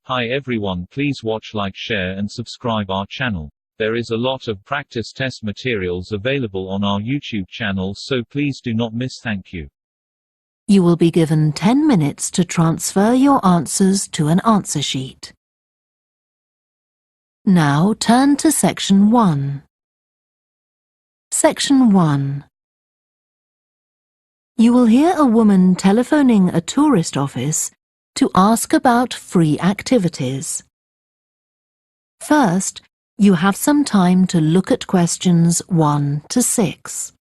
Hi everyone, please watch, like, share and subscribe our channel. There is a lot of practice test materials available on our YouTube channel, so please do not miss. Thank you. You will be given 10 minutes to transfer your answers to an answer sheet. Now turn to Section 1. Section 1. You will hear a woman telephoning a tourist office to ask about free activities. First, you have some time to look at questions 1 to 6.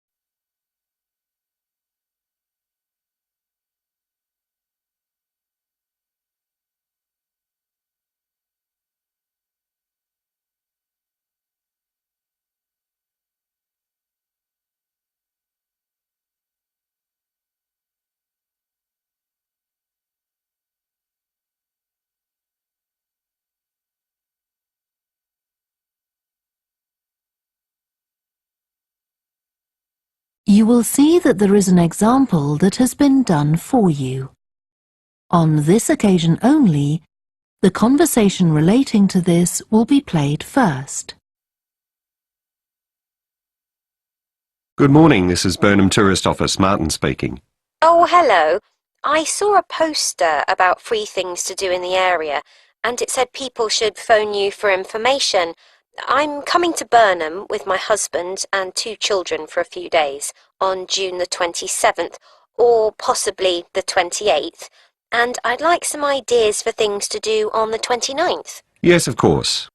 You will see that there is an example that has been done for you. On this occasion only, the conversation relating to this will be played first. Good morning, this is Burnham Tourist Office, Martin speaking. Oh, hello. I saw a poster about free things to do in the area, and it said people should phone you for information. I'm coming to Burnham with my husband and 2 children for a few days on June the 27th, or possibly the 28th, and I'd like some ideas for things to do on the 29th. Yes, of course.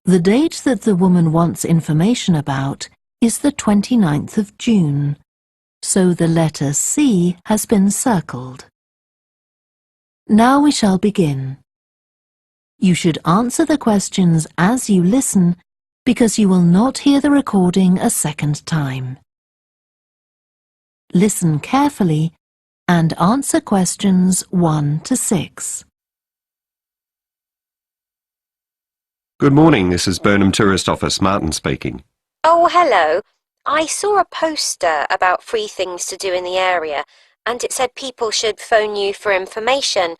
The date that the woman wants information about is the 29th of June, so the letter C has been circled. Now we shall begin. You should answer the questions as you listen, because you will not hear the recording a second time. Listen carefully and answer questions 1 to 6. Good morning, this is Burnham Tourist Office, Martin speaking. Oh, hello. I saw a poster about free things to do in the area, and it said people should phone you for information.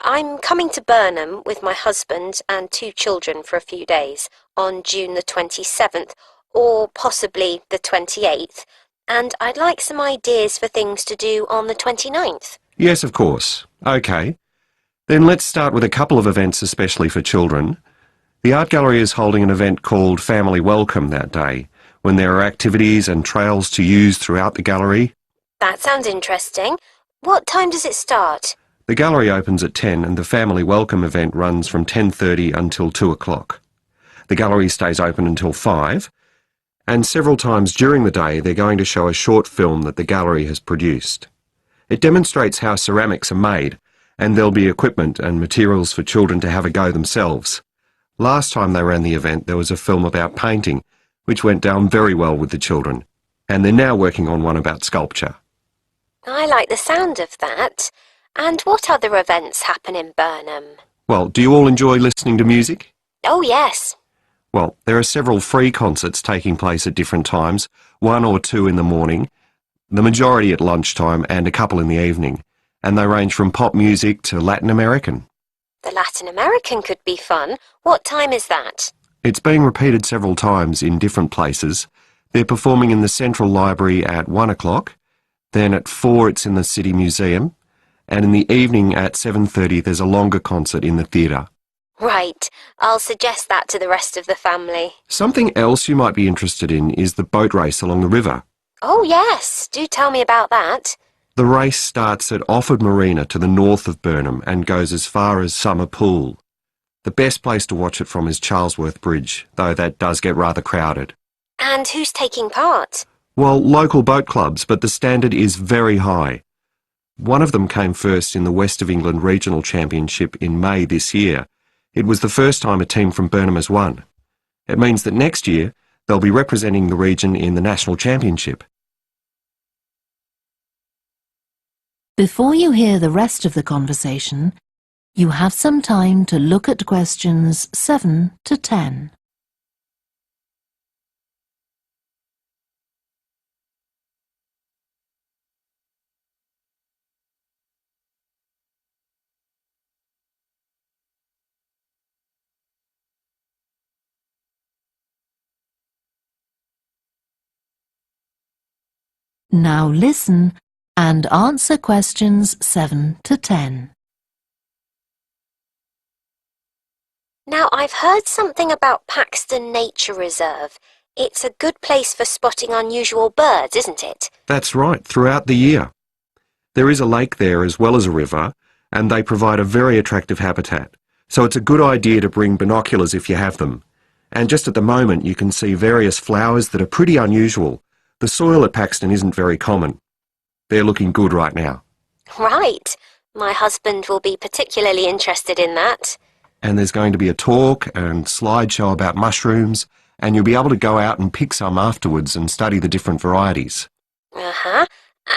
I'm coming to Burnham with my husband and 2 children for a few days on June the 27th, or possibly the 28th, and I'd like some ideas for things to do on the 29th. Yes, of course. OK. Then let's start with a couple of events especially for children. The art gallery is holding an event called Family Welcome that day, when there are activities and trails to use throughout the gallery. That sounds interesting. What time does it start? The gallery opens at 10 and the Family Welcome event runs from 10:30 until 2 o'clock. The gallery stays open until 5, and several times during the day they're going to show a short film that the gallery has produced. It demonstrates how ceramics are made, and there'll be equipment and materials for children to have a go themselves. Last time they ran the event there was a film about painting, which went down very well with the children, and they're now working on one about sculpture. I like the sound of that. And what other events happen in Burnham? Well, do you all enjoy listening to music? Oh, yes. Well, there are several free concerts taking place at different times, 1 or 2 in the morning, the majority at lunchtime and a couple in the evening, and they range from pop music to Latin American. The Latin American could be fun. What time is that? It's being repeated several times in different places. They're performing in the Central Library at 1 o'clock, then at 4 it's in the City Museum, and in the evening at 7:30 there's a longer concert in the theatre. Right. I'll suggest that to the rest of the family. Something else you might be interested in is the boat race along the river. Oh, yes. Do tell me about that. The race starts at Offord Marina to the north of Burnham and goes as far as Summer Pool. The best place to watch it from is Charlesworth Bridge, though that does get rather crowded. And who's taking part? Well, local boat clubs, but the standard is very high. One of them came first in the West of England Regional Championship in May this year. It was the first time a team from Burnham has won. It means that next year they'll be representing the region in the National Championship. Before you hear the rest of the conversation, you have some time to look at questions 7 to 10. Now listen and answer questions 7 to 10. Now, I've heard something about Paxton Nature Reserve. It's a good place for spotting unusual birds, isn't it? That's right, throughout the year. There is a lake there as well as a river, and they provide a very attractive habitat. So it's a good idea to bring binoculars if you have them. And just at the moment you can see various flowers that are pretty unusual. The soil at Paxton isn't very common. They're looking good right now. Right. My husband will be particularly interested in that. And there's going to be a talk and slideshow about mushrooms, and you'll be able to go out and pick some afterwards and study the different varieties. Uh-huh.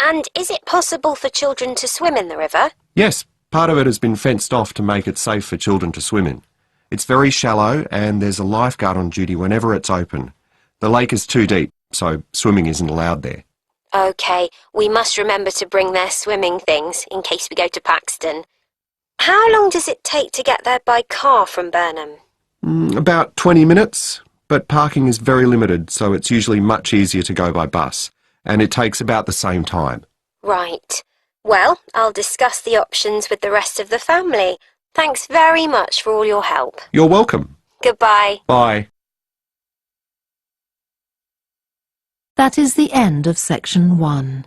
And is it possible for children to swim in the river? Yes, part of it has been fenced off to make it safe for children to swim in. It's very shallow and there's a lifeguard on duty whenever it's open. The lake is too deep, so swimming isn't allowed there. OK, we must remember to bring their swimming things in case we go to Paxton. How long does it take to get there by car from Burnham? About 20 minutes, but parking is very limited, so it's usually much easier to go by bus, and it takes about the same time. Right. Well, I'll discuss the options with the rest of the family. Thanks very much for all your help. You're welcome. Goodbye. Bye. That is the end of section 1.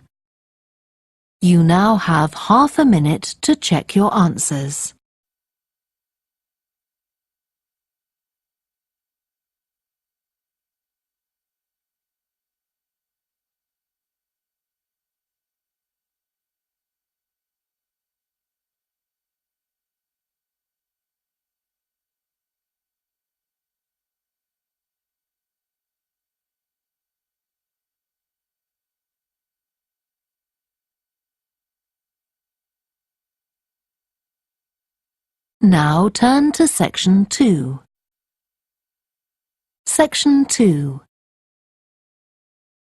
You now have half a minute to check your answers. Now turn to section 2. Section 2.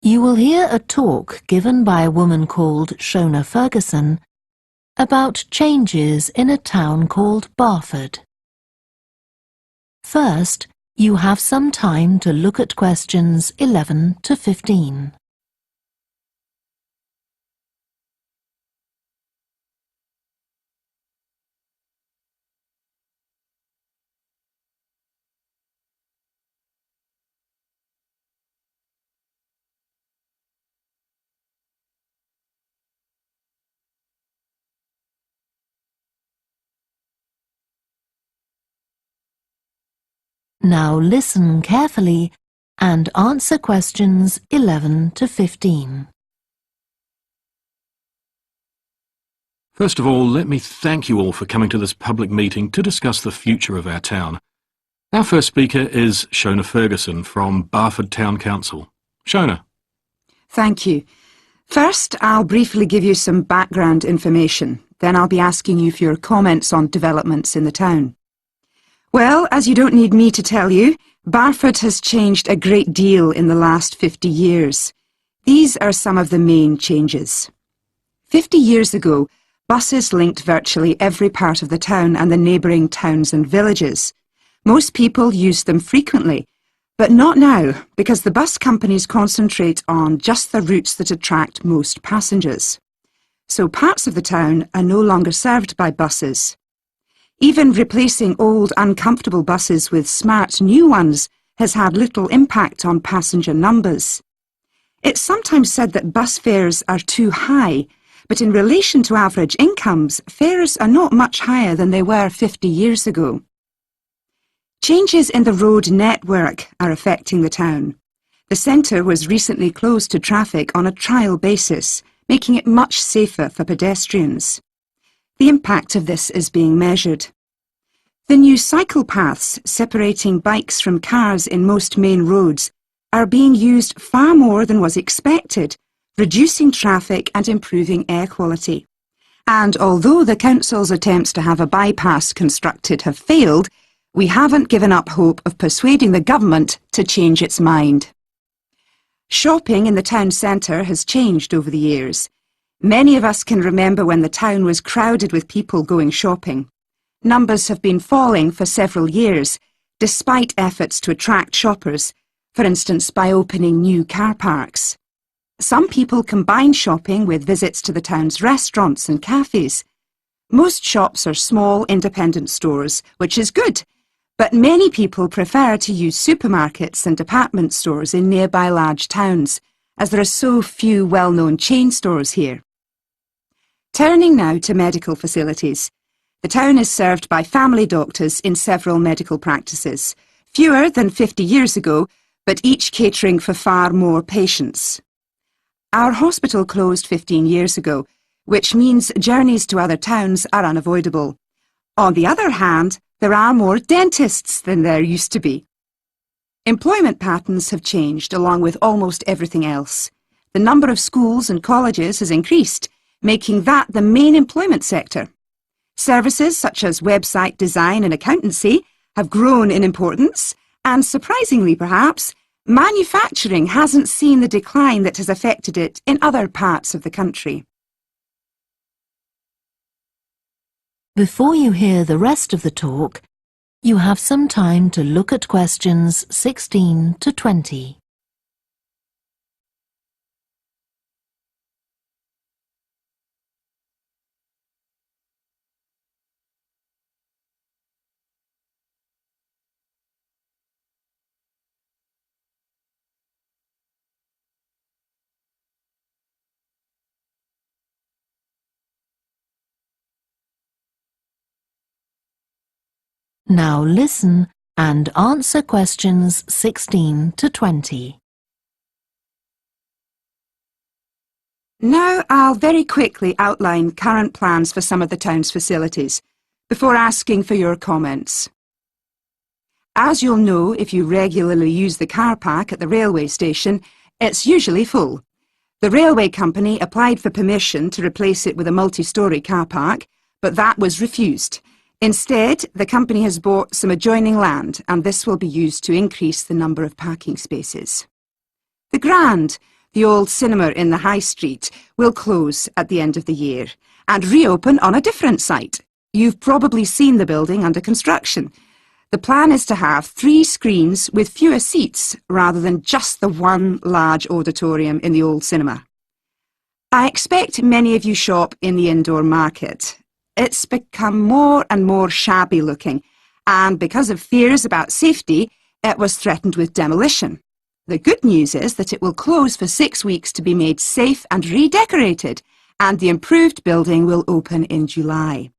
You will hear a talk given by a woman called Shona Ferguson about changes in a town called Barford. First, you have some time to look at questions 11 to 15. Now listen carefully and answer questions 11 to 15. First of all, let me thank you all for coming to this public meeting to discuss the future of our town. Our first speaker is Shona Ferguson from Barford Town Council. Shona. Thank you. First, I'll briefly give you some background information. Then I'll be asking you for your comments on developments in the town. Well, as you don't need me to tell you, Barford has changed a great deal in the last 50 years. These are some of the main changes. 50 years ago, buses linked virtually every part of the town and the neighbouring towns and villages. Most people used them frequently, but not now, because the bus companies concentrate on just the routes that attract most passengers. So parts of the town are no longer served by buses. Even replacing old, uncomfortable buses with smart new ones has had little impact on passenger numbers. It's sometimes said that bus fares are too high, but in relation to average incomes, fares are not much higher than they were 50 years ago. Changes in the road network are affecting the town. The centre was recently closed to traffic on a trial basis, making it much safer for pedestrians. The impact of this is being measured. The new cycle paths separating bikes from cars in most main roads are being used far more than was expected, reducing traffic and improving air quality. And although the council's attempts to have a bypass constructed have failed, we haven't given up hope of persuading the government to change its mind. Shopping in the town centre has changed over the years. Many of us can remember when the town was crowded with people going shopping. Numbers have been falling for several years, despite efforts to attract shoppers, for instance by opening new car parks. Some people combine shopping with visits to the town's restaurants and cafes. Most shops are small independent stores, which is good, but many people prefer to use supermarkets and department stores in nearby large towns, as there are so few well-known chain stores here. Turning now to medical facilities. The town is served by family doctors in several medical practices, fewer than 50 years ago, but each catering for far more patients. Our hospital closed 15 years ago, which means journeys to other towns are unavoidable. On the other hand, there are more dentists than there used to be. Employment patterns have changed along with almost everything else. The number of schools and colleges has increased, making that the main employment sector. Services such as website design and accountancy have grown in importance, and surprisingly perhaps, manufacturing hasn't seen the decline that has affected it in other parts of the country. Before you hear the rest of the talk, you have some time to look at questions 16 to 20. Now listen and answer questions 16 to 20. Now I'll very quickly outline current plans for some of the town's facilities, before asking for your comments. As you'll know if you regularly use the car park at the railway station, it's usually full. The railway company applied for permission to replace it with a multi-storey car park, but that was refused. Instead, the company has bought some adjoining land, and this will be used to increase the number of parking spaces. The Grand, the old cinema in the High Street, will close at the end of the year and reopen on a different site. You've probably seen the building under construction. The plan is to have 3 screens with fewer seats rather than just the one large auditorium in the old cinema. I expect many of you shop in the indoor market. It's become more and more shabby looking, and because of fears about safety, it was threatened with demolition. The good news is that it will close for 6 weeks to be made safe and redecorated, and the improved building will open in July.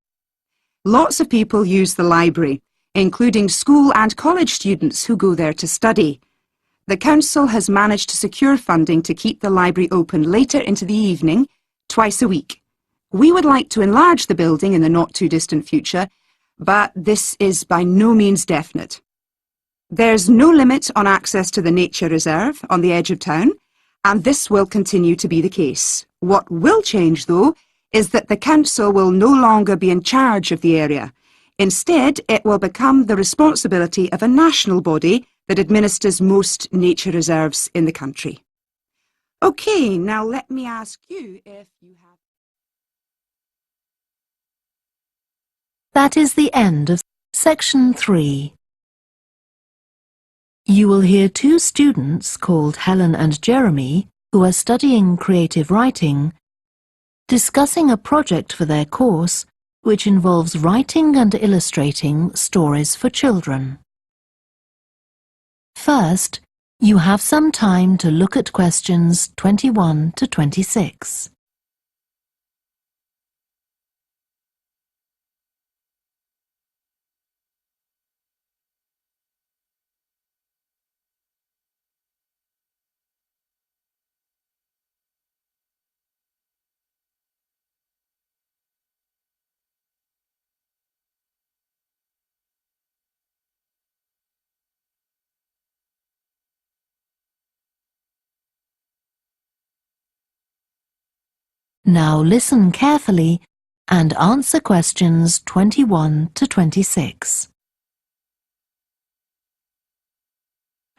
Lots of people use the library, including school and college students who go there to study. The council has managed to secure funding to keep the library open later into the evening, twice a week. We would like to enlarge the building in the not-too-distant future, but this is by no means definite. There's no limit on access to the nature reserve on the edge of town, and this will continue to be the case. What will change, though, is that the council will no longer be in charge of the area. Instead, it will become the responsibility of a national body that administers most nature reserves in the country. OK, now let me ask you if you have... That is the end of Section 3. You will hear 2 students called Helen and Jeremy, who are studying creative writing, discussing a project for their course which involves writing and illustrating stories for children. First, you have some time to look at questions 21 to 26. Now listen carefully and answer questions 21 to 26.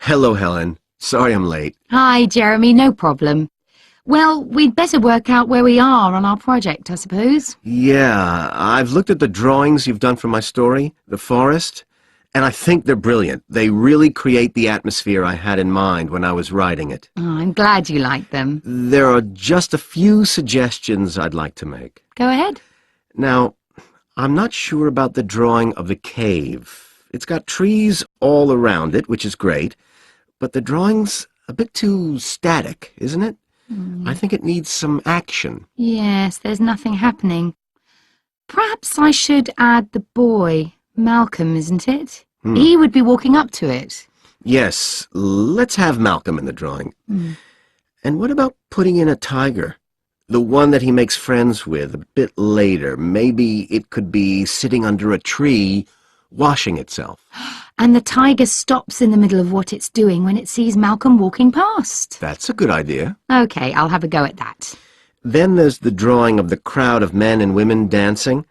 Hello, Helen. Sorry I'm late. Hi, Jeremy, no problem. Well, we'd better work out where we are on our project, I suppose. Yeah, I've looked at the drawings you've done for my story, The Forest, And I think they're brilliant. They really create the atmosphere I had in mind when I was writing it. Oh, I'm glad you like them. There are just a few suggestions I'd like to make. Go ahead. Now, I'm not sure about the drawing of the cave. It's got trees all around it, which is great, but the drawing's a bit too static, isn't it? I think it needs some action. Yes, there's nothing happening. Perhaps I should add the boy, Malcolm, isn't it? He would be walking up to it. Yes, let's have Malcolm in the drawing. And what about putting in a tiger? The one that he makes friends with a bit later. Maybe it could be sitting under a tree, washing itself. And the tiger stops in the middle of what it's doing when it sees Malcolm walking past. That's a good idea. Okay, I'll have a go at that. Then there's the drawing of the crowd of men and women dancing.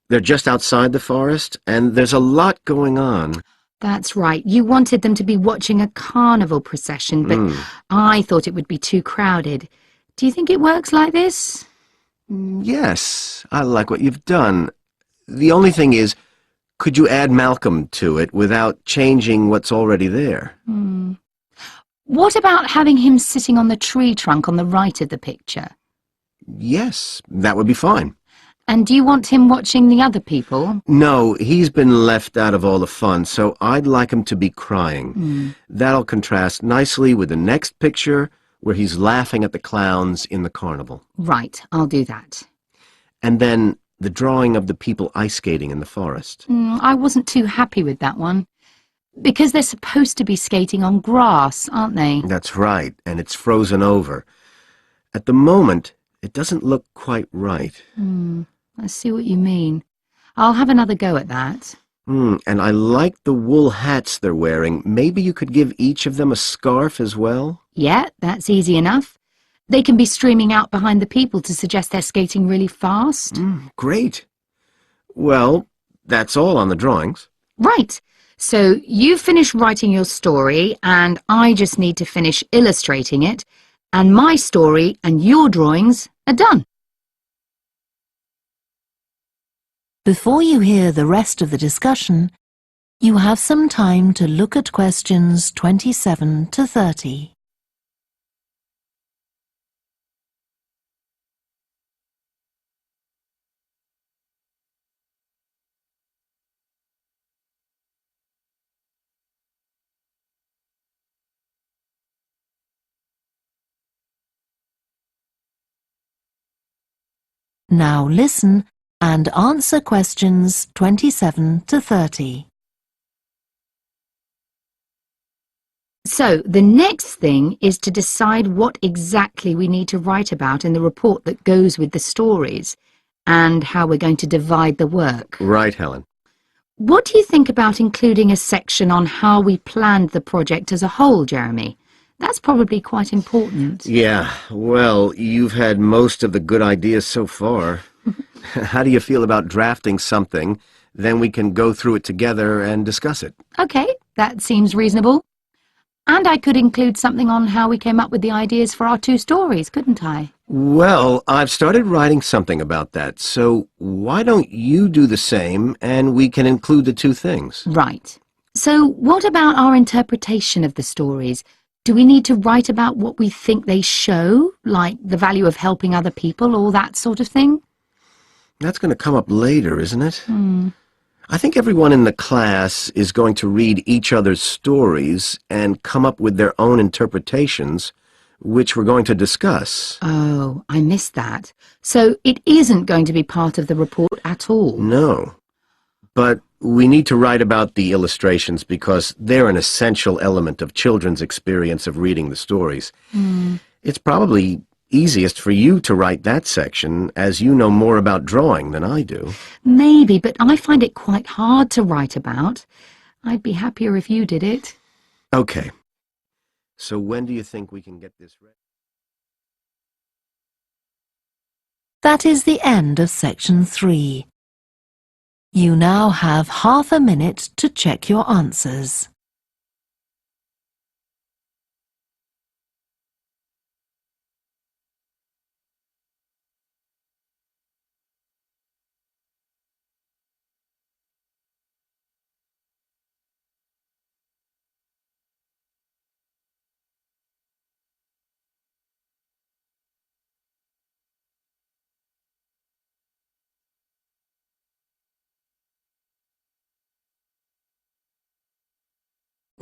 They're just outside the forest, and there's a lot going on. That's right. You wanted them to be watching a carnival procession, but I thought it would be too crowded. Do you think it works like this? Yes, I like what you've done. The only thing is, could you add Malcolm to it without changing what's already there? What about having him sitting on the tree trunk on the right of the picture? Yes, that would be fine. And do you want him watching the other people? No, he's been left out of all the fun, so I'd like him to be crying. That'll contrast nicely with the next picture, where he's laughing at the clowns in the carnival. Right, I'll do that. And then the drawing of the people ice skating in the forest. I wasn't too happy with that one. Because they're supposed to be skating on grass, aren't they? That's right, and it's frozen over. At the moment, it doesn't look quite right. I see what you mean. I'll have another go at that. And I like the wool hats they're wearing. Maybe you could give each of them a scarf as well? Yeah, that's easy enough. They can be streaming out behind the people to suggest they're skating really fast. Great. Well, that's all on the drawings. Right. So you finish writing your story, and I just need to finish illustrating it, and my story and your drawings are done. Before you hear the rest of the discussion, you have some time to look at questions 27 to 30. Now listen and answer questions 27 to 30. So the next thing is to decide what exactly we need to write about in the report that goes with the stories, and how we're going to divide the work. Right, Helen. What do you think about including a section on how we planned the project as a whole, Jeremy? That's probably quite important. Yeah, well, you've had most of the good ideas so far. How do you feel about drafting something? Then we can go through it together and discuss it. Okay, that seems reasonable. And I could include something on how we came up with the ideas for our two stories, couldn't I? Well, I've started writing something about that, so why don't you do the same and we can include the two things? Right. So what about our interpretation of the stories? Do we need to write about what we think they show, like the value of helping other people, or that sort of thing? That's going to come up later, isn't it? I think everyone in the class is going to read each other's stories and come up with their own interpretations, which we're going to discuss. Oh, I missed that. So it isn't going to be part of the report at all? No. But we need to write about the illustrations because they're an essential element of children's experience of reading the stories. It's probably easiest for you to write that section, as you know more about drawing than I do. Maybe, but I find it quite hard to write about. I'd be happier if you did it. Okay. So when do you think we can get this ready? That is the end of section 3. You now have half a minute to check your answers.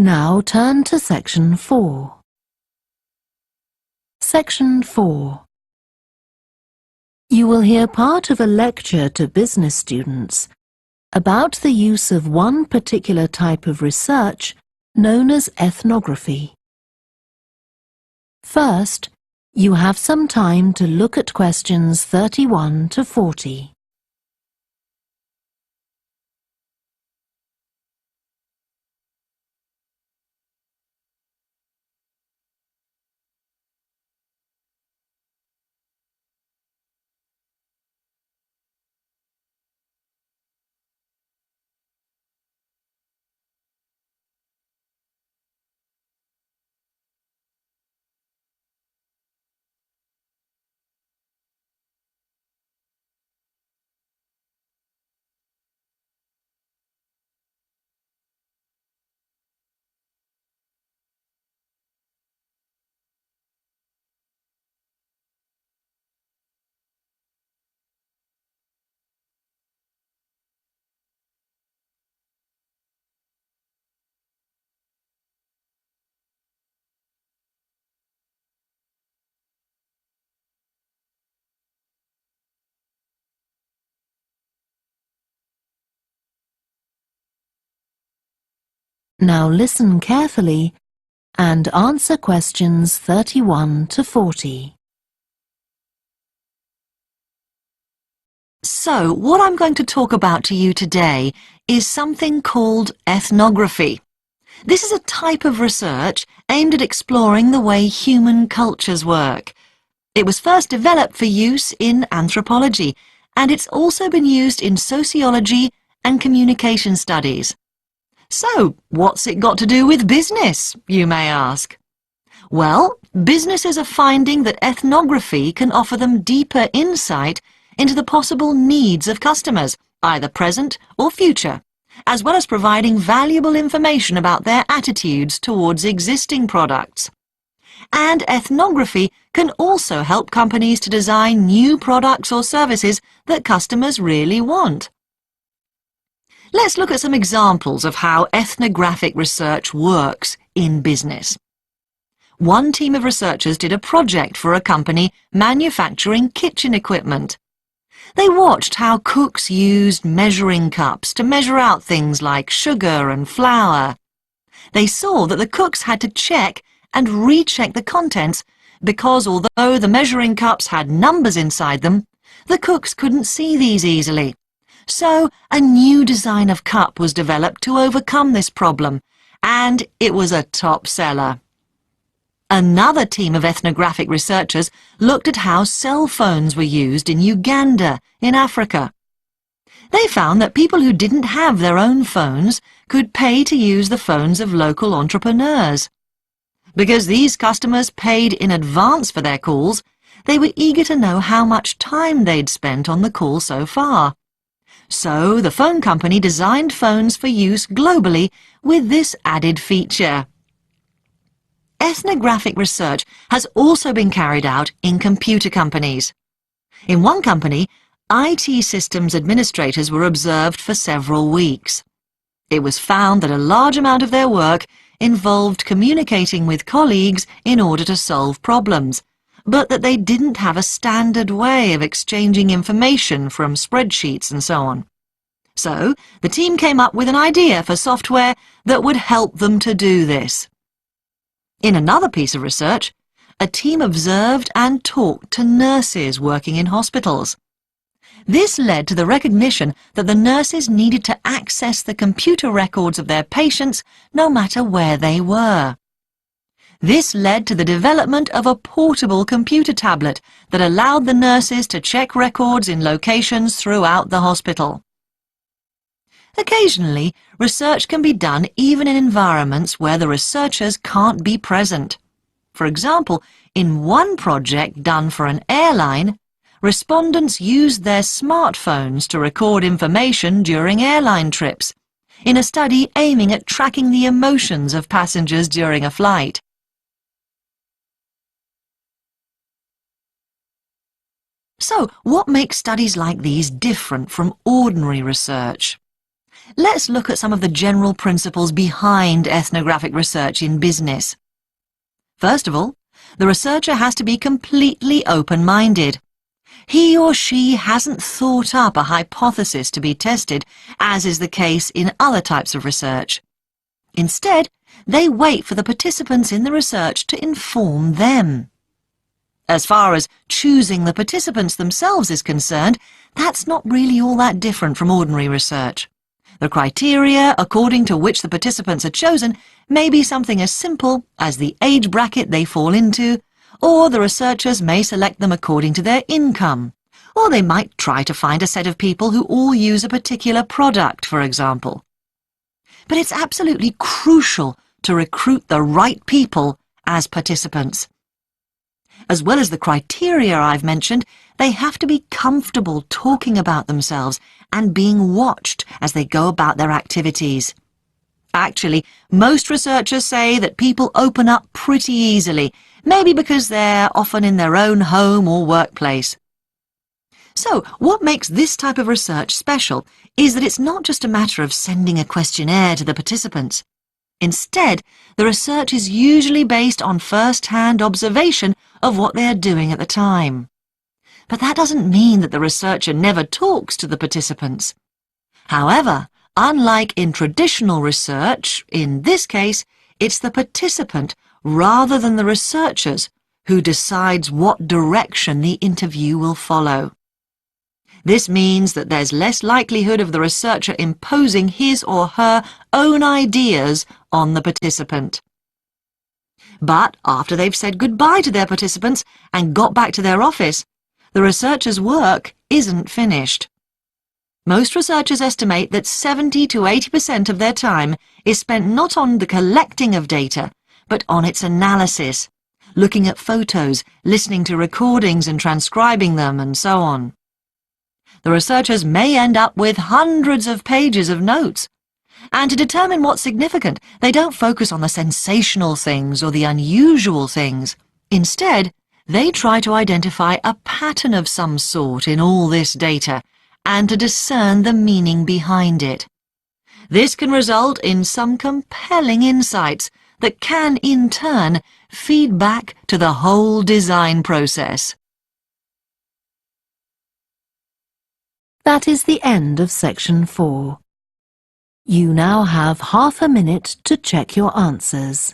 Now turn to Section 4. Section 4. You will hear part of a lecture to business students about the use of one particular type of research known as ethnography. First, you have some time to look at questions 31 to 40. Now listen carefully and answer questions 31 to 40. So, what I'm going to talk about to you today is something called ethnography. This is a type of research aimed at exploring the way human cultures work. It was first developed for use in anthropology, and it's also been used in sociology and communication studies. So, what's it got to do with business, you may ask? Well, businesses are finding that ethnography can offer them deeper insight into the possible needs of customers, either present or future, as well as providing valuable information about their attitudes towards existing products. And ethnography can also help companies to design new products or services that customers really want. Let's look at some examples of how ethnographic research works in business. One team of researchers did a project for a company manufacturing kitchen equipment. They watched how cooks used measuring cups to measure out things like sugar and flour. They saw that the cooks had to check and recheck the contents because although the measuring cups had numbers inside them, the cooks couldn't see these easily. So a new design of cup was developed to overcome this problem, and it was a top seller. Another team of ethnographic researchers looked at how cell phones were used in Uganda, in Africa. They found that people who didn't have their own phones could pay to use the phones of local entrepreneurs. Because these customers paid in advance for their calls, they were eager to know how much time they'd spent on the call so far. So the phone company designed phones for use globally with this added feature. Ethnographic research has also been carried out in computer companies. In one company, IT systems administrators were observed for several weeks. It was found that a large amount of their work involved communicating with colleagues in order to solve problems, but that they didn't have a standard way of exchanging information from spreadsheets and so on. So, the team came up with an idea for software that would help them to do this. In another piece of research, a team observed and talked to nurses working in hospitals. This led to the recognition that the nurses needed to access the computer records of their patients no matter where they were. This led to the development of a portable computer tablet that allowed the nurses to check records in locations throughout the hospital. Occasionally, research can be done even in environments where the researchers can't be present. For example, in one project done for an airline, respondents used their smartphones to record information during airline trips, in a study aiming at tracking the emotions of passengers during a flight. So, what makes studies like these different from ordinary research? let's look at some of the general principles behind ethnographic research in business. First of all, the researcher has to be completely open-minded. He or she hasn't thought up a hypothesis to be tested, as is the case in other types of research. Instead, they wait for the participants in the research to inform them. As far as choosing the participants themselves is concerned, that's not really all that different from ordinary research. The criteria according to which the participants are chosen may be something as simple as the age bracket they fall into, or the researchers may select them according to their income, or they might try to find a set of people who all use a particular product, for example. But it's absolutely crucial to recruit the right people as participants. As well as the criteria I've mentioned, they have to be comfortable talking about themselves and being watched as they go about their activities. Actually, most researchers say that people open up pretty easily, maybe because they're often in their own home or workplace. So, what makes this type of research special is that it's not just a matter of sending a questionnaire to the participants. Instead, the research is usually based on first-hand observation of what they are doing at the time. But that doesn't mean that the researcher never talks to the participants. However, unlike in traditional research, in this case, it's the participant rather than the researchers who decides what direction the interview will follow. This means that there's less likelihood of the researcher imposing his or her own ideas on the participant. But after they've said goodbye to their participants and got back to their office, the researcher's work isn't finished. Most researchers estimate that 70 to 80% of their time is spent not on the collecting of data, but on its analysis, looking at photos, listening to recordings and transcribing them, and so on. The researchers may end up with hundreds of pages of notes. And to determine what's significant, they don't focus on the sensational things or the unusual things. Instead, they try to identify a pattern of some sort in all this data and to discern the meaning behind it. This can result in some compelling insights that can, in turn, feed back to the whole design process. That is the end of section 4. You now have half a minute to check your answers.